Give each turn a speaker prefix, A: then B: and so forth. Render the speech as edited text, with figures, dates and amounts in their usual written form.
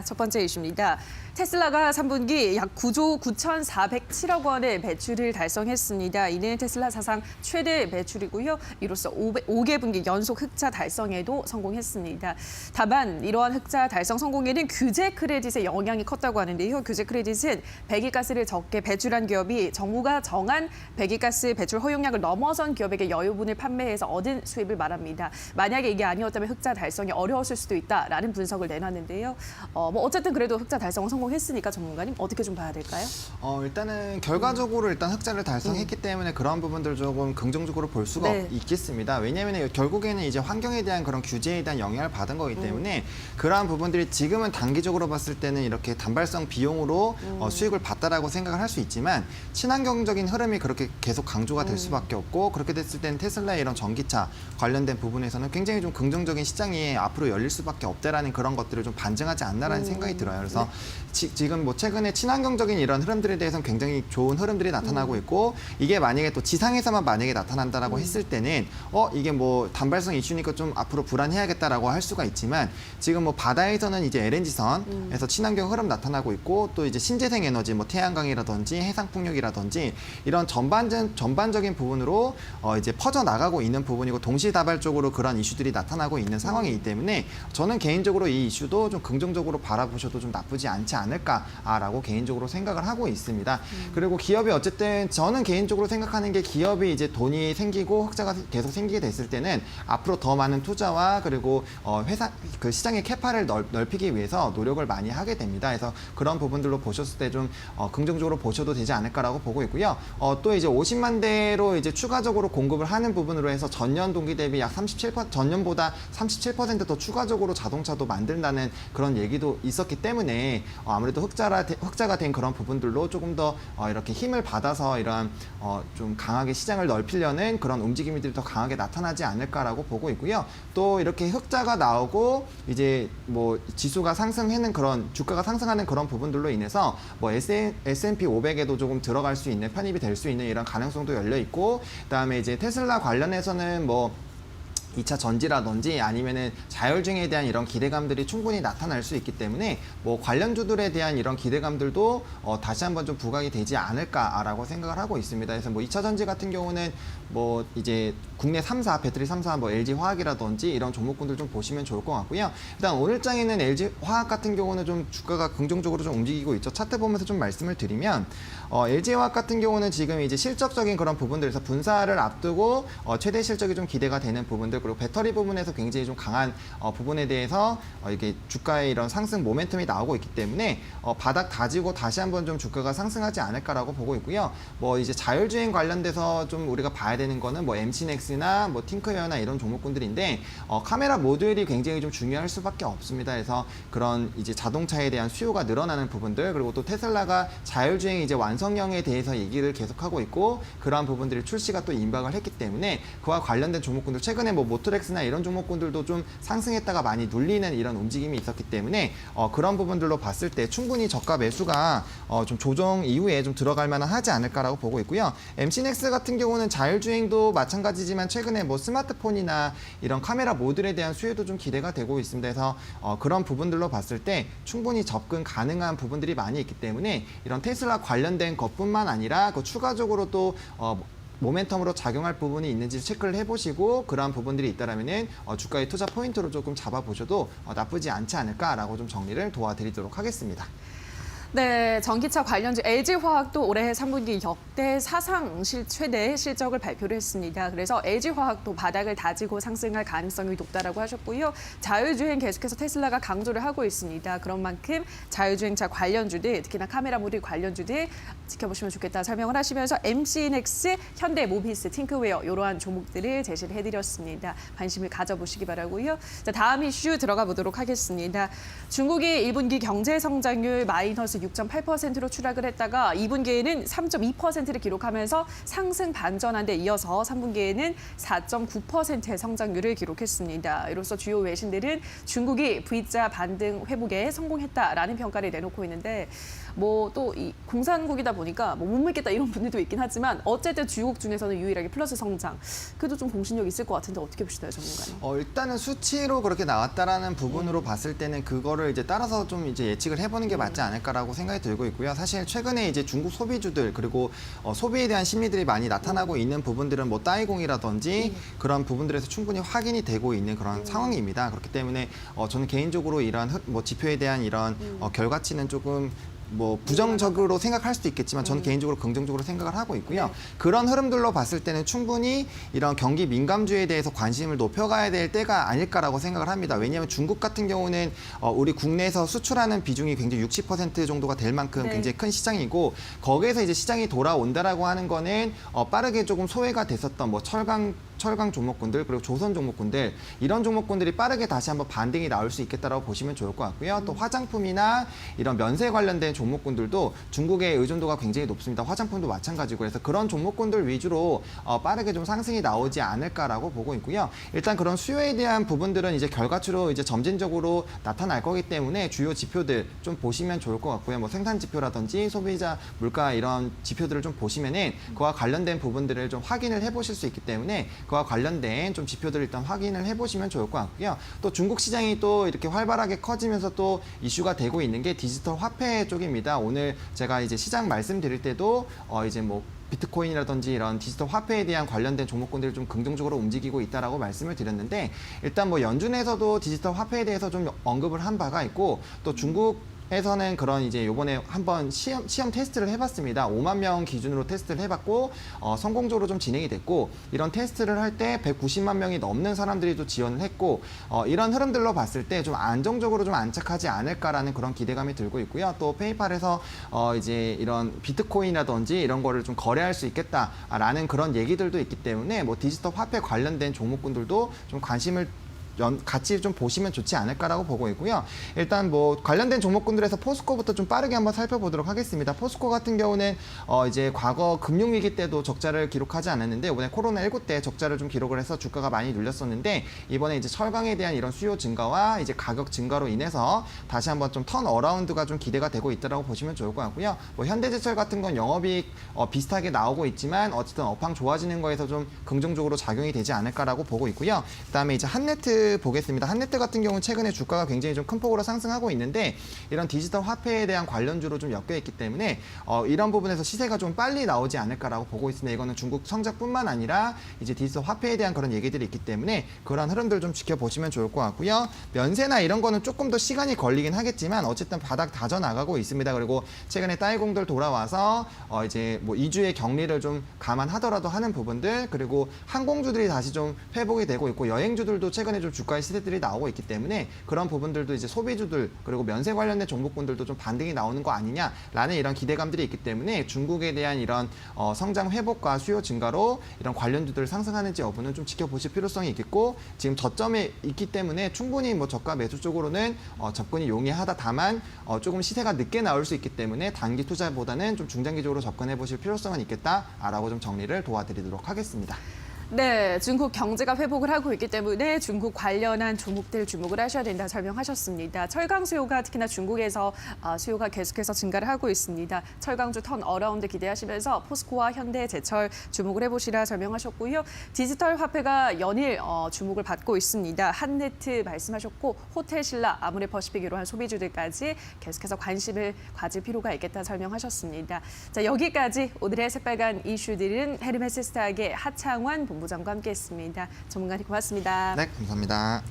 A: 첫 번째 이슈입니다. 테슬라가 3분기 약 9조 9,407억 원의 매출을 달성했습니다. 이는 테슬라 사상 최대 매출이고요. 이로써 5개분기 연속 흑자 달성에도 성공했습니다. 다만 이러한 흑자 달성 성공에는 규제 크레딧의 영향이 컸다고 하는데요. 규제 크레딧은 배기가스를 적게 배출한 기업이 정부가 정한 배기가스 배출 허용량을 넘어선 기업에게 여유분을 판매해서 얻은 수입을 말합니다. 만약에 이게 아니었다면 흑자 달성이 어려웠을 수도 있다라는 분석을 내놨는데요. 어쨌든 그래도 흑자 달성은 성공했으니까 전문가님 어떻게 좀 봐야 될까요?
B: 일단은 결과적으로 일단 흑자를 달성했기 때문에 그런 부분들 조금 긍정적으로 볼 수가 있겠습니다. 왜냐하면 결국에는 이제 환경에 대한 그런 규제에 대한 영향을 받은 거기 때문에 그러한 부분들이 지금은 단기적으로 봤을 때는 이렇게 단발성 비용으로 수익을 봤다라고 생각을 할 수 있지만 친환경적인 흐름이 그렇게 계속 강조가 될 수밖에 없고 그렇게 됐을 때는 테슬라의 이런 전기차 관련된 부분에서는 굉장히 좀 긍정적인 시장이 앞으로 열릴 수밖에 없다라는 그런 것들을 좀 반증하지 않나라는 생각이 들어요. 그래서 지금 뭐 최근에 친환경적인 이런 흐름들에 대해서는 굉장히 좋은 흐름들이 나타나고 있고 이게 만약에 또 지상에서만 만약에 나타난다라고 했을 때는 이게 뭐 단발성 이슈니까 좀 앞으로 불안해야겠다라고 할 수가 있지만 지금 뭐 바다에서는 이제 LNG선에서 친환경 흐름 나타나고 있고 또 이제 신재생 에너지 뭐 태양광이라든지 해상풍력이라든지 이런 전반적인 부분으로 이제 퍼져 나가고 있는 부분이고 동시다발적으로 그런 이슈들이 나타나고 있는 상황이기 때문에 저는 개인적으로 이 이슈도 좀 긍정적으로 바라보셔도 좀 나쁘지 않지 않을까라고 개인적으로 생각을 하고 있습니다. 그리고 기업이 어쨌든 저는 개인적으로 생각하는 게 기업이 이제 돈이 생기고 흑자가 계속 생기게 됐을 때는 앞으로 더 많은 투자와 그리고 회사 그 시장의 캐파를 넓히기 위해서 노력을 많이 하게 됩니다. 그래서 그런 부분들로 보셨을 때 좀 긍정적으로 보셔도 되지 않을까라고 보고 있고요. 또 이제 50만 대로 이제 추가적으로 공급을 하는 부분으로 해서 전년 동기 대비 약 37% 전년보다 37% 더 추가적으로 자동차도 만든다는 그런 얘기도 있었기 때문에 아무래도 흑자가 된 그런 부분들로 조금 더 이렇게 힘을 받아서 이러한 좀 강하게 시장을 넓히려는 그런 움직임들이 더 강하게 나타나지 않을까라고 보고 있고요. 또 이렇게 흑자가 나오고 이제 뭐 지수가 상승하는 그런 주가가 상승하는 그런 부분들로 인해서 뭐 S&P 500에도 조금 들어갈 수 있는 편입이 될 수 있는 이런 가능성도 열려 있고 그다음에 이제 테슬라 관련해서는 뭐 2차 전지라든지 아니면은 자율주행에 대한 이런 기대감들이 충분히 나타날 수 있기 때문에 뭐 관련주들에 대한 이런 기대감들도 다시 한번 좀 부각이 되지 않을까라고 생각을 하고 있습니다. 그래서 뭐 2차 전지 같은 경우는 뭐 이제 국내 3사 배터리 3사 뭐 LG 화학이라든지 이런 종목군들 좀 보시면 좋을 것 같고요. 일단 오늘 장에는 LG 화학 같은 경우는 좀 주가가 긍정적으로 좀 움직이고 있죠. 차트 보면서 좀 말씀을 드리면 LG 화학 같은 경우는 지금 이제 실적적인 그런 부분들에서 분사를 앞두고 최대 실적이 좀 기대가 되는 부분들 그리고 배터리 부분에서 굉장히 좀 강한 부분에 대해서 이게 주가의 이런 상승 모멘텀이 나오고 있기 때문에 바닥 다지고 다시 한번 좀 주가가 상승하지 않을까라고 보고 있고요. 뭐 이제 자율주행 관련돼서 좀 우리가 봐야 되는 거는 뭐 MC넥스나 뭐 팅크웨어나 이런 종목군들인데 카메라 모듈이 굉장히 좀 중요할 수밖에 없습니다. 그래서 그런 이제 자동차에 대한 수요가 늘어나는 부분들 그리고 또 테슬라가 자율주행 이제 완성형에 대해서 얘기를 계속하고 있고 그러한 부분들이 출시가 또 임박을 했기 때문에 그와 관련된 종목군들 최근에 뭐 모토렉스나 이런 종목군들도 좀 상승했다가 많이 눌리는 이런 움직임이 있었기 때문에 그런 부분들로 봤을 때 충분히 저가 매수가 좀 조정 이후에 좀 들어갈 만한 하지 않을까라고 보고 있고요. MC넥스 같은 경우는 자율주행도 마찬가지지만 최근에 뭐 스마트폰이나 이런 카메라 모듈에 대한 수요도 좀 기대가 되고 있습니다. 그래서 그런 부분들로 봤을 때 충분히 접근 가능한 부분들이 많이 있기 때문에 이런 테슬라 관련된 것뿐만 아니라 그 추가적으로 또 모멘텀으로 작용할 부분이 있는지 체크를 해보시고 그러한 부분들이 있다라면은 주가의 투자 포인트로 조금 잡아보셔도 나쁘지 않지 않을까라고 좀 정리를 도와드리도록 하겠습니다.
A: 네, 전기차 관련주 LG화학도 올해 3분기 역대 사상 최대 실적을 발표를 했습니다. 그래서 LG화학도 바닥을 다지고 상승할 가능성이 높다라고 하셨고요. 자율주행 계속해서 테슬라가 강조를 하고 있습니다. 그런 만큼 자율주행차 관련주들, 특히나 카메라 모듈 관련주들 지켜보시면 좋겠다 설명을 하시면서 MC넥스, 현대모비스, 팅크웨어 이러한 종목들을 제시를 해드렸습니다. 관심을 가져보시기 바라고요. 자, 다음 이슈 들어가 보도록 하겠습니다. 중국이 1분기 경제 성장률 마이너스 마이너스 6.8%로 추락을 했다가 2분기에는 3.2%를 기록하면서 상승 반전한 데 이어서 3분기에는 4.9%의 성장률을 기록했습니다. 이로써 주요 외신들은 중국이 V자 반등 회복에 성공했다라는 평가를 내놓고 있는데 뭐 또 이 공산국이다 보니까 뭐 못 믿겠다 이런 분들도 있긴 하지만 어쨌든 주요국 중에서는 유일하게 플러스 성장. 그래도 좀 공신력 있을 것 같은데 어떻게 보시나요, 전문가님?
B: 일단은 수치로 그렇게 나왔다라는 부분으로 봤을 때는 그거를 이제 따라서 좀 이제 예측을 해보는 게 맞지 않을까라고 생각이 들고 있고요. 사실 최근에 이제 중국 소비주들 그리고 소비에 대한 심리들이 많이 나타나고 있는 부분들은 뭐 따이공이라든지 그런 부분들에서 충분히 확인이 되고 있는 그런 상황입니다. 그렇기 때문에 저는 개인적으로 이런 뭐 지표에 대한 이런 결과치는 조금 뭐 부정적으로 생각할 수도 있겠지만 저는 개인적으로 긍정적으로 생각을 하고 있고요.
A: 네.
B: 그런 흐름들로 봤을 때는 충분히 이런 경기 민감주에 대해서 관심을 높여가야 될 때가 아닐까라고 생각을 합니다. 왜냐하면 중국 같은 경우는 우리 국내에서 수출하는 비중이 굉장히 60% 정도가 될 만큼
A: 네.
B: 굉장히 큰 시장이고 거기에서 이제 시장이 돌아온다라고 하는 거는 빠르게 조금 소외가 됐었던 뭐 철강 종목군들 그리고 조선 종목군들 이런 종목군들이 빠르게 다시 한번 반등이 나올 수 있겠다라고 보시면 좋을 것 같고요. 또 화장품이나 이런 면세 관련된 종목군들도 중국의 의존도가 굉장히 높습니다. 화장품도 마찬가지고 그래서 그런 종목군들 위주로 빠르게 좀 상승이 나오지 않을까라고 보고 있고요. 일단 그런 수요에 대한 부분들은 이제 결과치로 이제 점진적으로 나타날 거기 때문에 주요 지표들 좀 보시면 좋을 것 같고요. 뭐 생산 지표라든지 소비자 물가 이런 지표들을 좀 보시면은 그와 관련된 부분들을 좀 확인을 해보실 수 있기 때문에 그와 관련된 좀 지표들을 일단 확인을 해보시면 좋을 것 같고요. 또 중국 시장이 또 이렇게 활발하게 커지면서 또 이슈가 되고 있는 게 디지털 화폐 쪽입니다. 오늘 제가 이제 시장 말씀드릴 때도 이제 뭐 비트코인이라든지 이런 디지털 화폐에 대한 관련된 종목군들이 좀 긍정적으로 움직이고 있다라고 말씀을 드렸는데 일단 뭐 연준에서도 디지털 화폐에 대해서 좀 언급을 한 바가 있고 또 중국에서는 그런 이제 요번에 한번 시험 테스트를 해봤습니다. 5만 명 기준으로 테스트를 해봤고 성공적으로 좀 진행이 됐고 이런 테스트를 할 때 190만 명이 넘는 사람들이 또 지원을 했고 이런 흐름들로 봤을 때 좀 안정적으로 좀 안착하지 않을까라는 그런 기대감이 들고 있고요. 또 페이팔에서 이제 이런 비트코인이라든지 이런 거를 좀 거래할 수 있겠다라는 그런 얘기들도 있기 때문에 뭐 디지털 화폐 관련된 종목군들도 좀 관심을 같이 좀 보시면 좋지 않을까라고 보고 있고요. 일단 뭐 관련된 종목군들에서 포스코부터 좀 빠르게 한번 살펴보도록 하겠습니다. 포스코 같은 경우는 이제 과거 금융위기 때도 적자를 기록하지 않았는데 이번에 코로나19 때 적자를 좀 기록을 해서 주가가 많이 눌렸었는데 이번에 이제 철강에 대한 이런 수요 증가와 이제 가격 증가로 인해서 다시 한번 좀 턴 어라운드가 좀 기대가 되고 있다라고 보시면 좋을 것 같고요. 뭐 현대제철 같은 건 영업이익 비슷하게 나오고 있지만 어쨌든 업황 좋아지는 거에서 좀 긍정적으로 작용이 되지 않을까라고 보고 있고요. 그다음에 이제 한네트 보겠습니다. 한네트 같은 경우는 최근에 주가가 굉장히 좀 큰 폭으로 상승하고 있는데 이런 디지털 화폐에 대한 관련주로 좀 엮여 있기 때문에 이런 부분에서 시세가 좀 빨리 나오지 않을까라고 보고 있습니다. 이거는 중국 성장뿐만 아니라 이제 디지털 화폐에 대한 그런 얘기들이 있기 때문에 그런 흐름들 좀 지켜보시면 좋을 것 같고요. 면세나 이런 거는 조금 더 시간이 걸리긴 하겠지만 어쨌든 바닥 다져 나가고 있습니다. 그리고 최근에 따이공들 돌아와서 이제 뭐 2주의 격리를 좀 감안하더라도 하는 부분들 그리고 항공주들이 다시 좀 회복이 되고 있고 여행주들도 최근에 좀 주가의 시세들이 나오고 있기 때문에 그런 부분들도 이제 소비주들 그리고 면세 관련된 종목군들도 좀 반등이 나오는 거 아니냐라는 이런 기대감들이 있기 때문에 중국에 대한 이런 성장 회복과 수요 증가로 이런 관련주들 상승하는지 여부는 좀 지켜보실 필요성이 있겠고 지금 저점에 있기 때문에 충분히 뭐 저가 매수 쪽으로는 접근이 용이하다. 다만 조금 시세가 늦게 나올 수 있기 때문에 단기 투자보다는 좀 중장기적으로 접근해 보실 필요성은 있겠다라고 좀 정리를 도와드리도록 하겠습니다.
A: 네, 중국 경제가 회복을 하고 있기 때문에 중국 관련한 종목들 주목을 하셔야 된다 설명하셨습니다. 철강 수요가 특히나 중국에서 수요가 계속해서 증가를 하고 있습니다. 철강주 턴 어라운드 기대하시면서 포스코와 현대제철 주목을 해보시라 설명하셨고요. 디지털 화폐가 연일 주목을 받고 있습니다. 한네트 말씀하셨고 호텔신라, 아모레퍼시픽 이러한 소비주들까지 계속해서 관심을 가질 필요가 있겠다 설명하셨습니다. 자, 여기까지 오늘의 새빨간 이슈들은 헤르메스 스탁의 하창환 본부장과 함께했습니다. 전문가님 고맙습니다.
B: 네, 감사합니다.